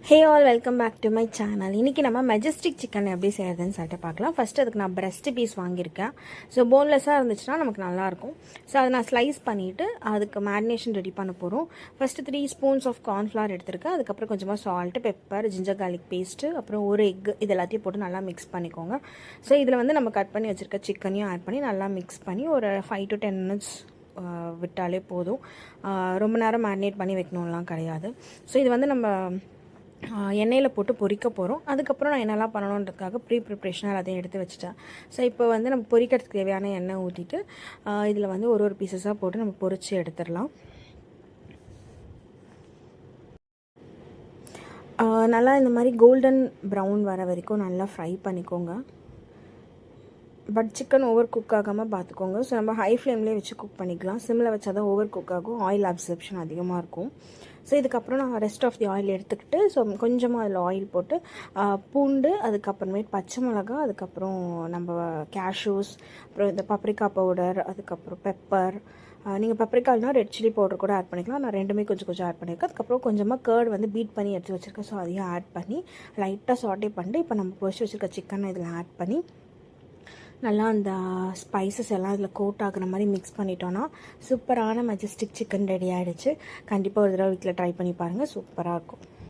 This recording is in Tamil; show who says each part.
Speaker 1: Hey all welcome back to my channel. இன்றைக்கி நம்ம மெஜஸ்டிக் சிக்கன் எப்படி செய்கிறதுன்னு சொல்லிட்டு பார்க்கலாம். ஃபஸ்ட்டு அதுக்கு நான் பிரெஸ்ட் பீஸ் வாங்கியிருக்கேன். ஸோ போன்லெஸ்ஸாக இருந்துச்சுன்னா நமக்கு நல்லாயிருக்கும். ஸோ அதை நான் ஸ்லைஸ் பண்ணிவிட்டு அதுக்கு மேரினேஷன் ரெடி பண்ண போகிறோம். ஃபஸ்ட்டு 3 ஸ்பூன்ஸ் ஆஃப் கார்ன்ஃப்ளவர் எடுத்துருக்கேன். அதுக்கப்புறம் கொஞ்சமாக salt, pepper, ginger garlic paste, அப்புறம் ஒரு எக், இது எல்லாத்தையும் போட்டு நல்லா மிக்ஸ் பண்ணிக்கோங்க. ஸோ இதில் வந்து நம்ம கட் பண்ணி வச்சுருக்க சிக்கனையும் ஆட் பண்ணி நல்லா மிக்ஸ் பண்ணி ஒரு 5 to 10 minutes விட்டாலே போதும். ரொம்ப நேரம் மேரினேட் பண்ணி வைக்கணும்லாம் கிடையாது. ஸோ இது வந்து நம்ம எண்ணெயில் போட்டு பொரிக்க போகிறோம். அதுக்கப்புறம் நான் என்னெல்லாம் பண்ணணுன்றதுக்காக ப்ரிப்ரேஷனாக எல்லாத்தையும் எடுத்து வச்சுட்டேன். ஸோ இப்போ வந்து நம்ம பொரிக்கிறதுக்கு தேவையான எண்ணெய் ஊற்றிட்டு இதில் வந்து ஒரு பீசஸாக போட்டு நம்ம பொரித்து எடுத்துடலாம். நல்லா இந்த மாதிரி கோல்டன் ப்ரௌன் வர வரைக்கும் நல்லா ஃப்ரை பண்ணிக்கோங்க. பட் சிக்கன் ஓவர் குக் ஆகாமல் பார்த்துக்கோங்க. ஸோ நம்ம ஹை ஃப்ளேம்லேயே வச்சு குக் பண்ணிக்கலாம். சிம்மில் வச்சா தான் ஓவர் குக் ஆகும், ஆயில் அப்சர்ப்ஷன் அதிகமாக இருக்கும். ஸோ இதுக்கப்புறம் நான் ரெஸ்ட் ஆஃப் தி ஆயில் எடுத்துக்கிட்டு ஸோ கொஞ்சமாக அதில் ஆயில் போட்டு பூண்டு, அதுக்கப்புறமேட்டு பச்சை மிளகா, அதுக்கப்புறம் நம்ம கேஷ்யூஸ், அப்புறம் இந்த பப்ரிக்கா பவுடர், அதுக்கப்புறம் பெப்பர், நீங்கள் பப்ரிக்கா இல்லைனா ரெட் சில்லி பவுடர் கூட ஆட் பண்ணிக்கலாம். நான் ரெண்டுமே கொஞ்சம் கொஞ்சம் ஆட் பண்ணியிருக்கேன். அதுக்கப்புறம் கொஞ்சமாக கர்ட் வந்து பீட் பண்ணி எடுத்து வச்சுருக்கேன். ஸோ அதையும் ஆட் பண்ணி லைட்டாக சாட்டே பண்ணிட்டு இப்போ நம்ம பொரிச்சு வச்சுருக்க சிக்கனை இதில் ஆட் பண்ணி நல்லா அந்த ஸ்பைசஸ் எல்லாம் இதில் கோட் ஆகுற மாதிரி மிக்ஸ் பண்ணிட்டோன்னா சூப்பரான மெஜஸ்டிக் சிக்கன் ரெடி ஆகிடுச்சு. கண்டிப்பாக ஒரு தடவை வீட்டில் ட்ரை பண்ணி பாருங்கள், சூப்பராக இருக்கும்.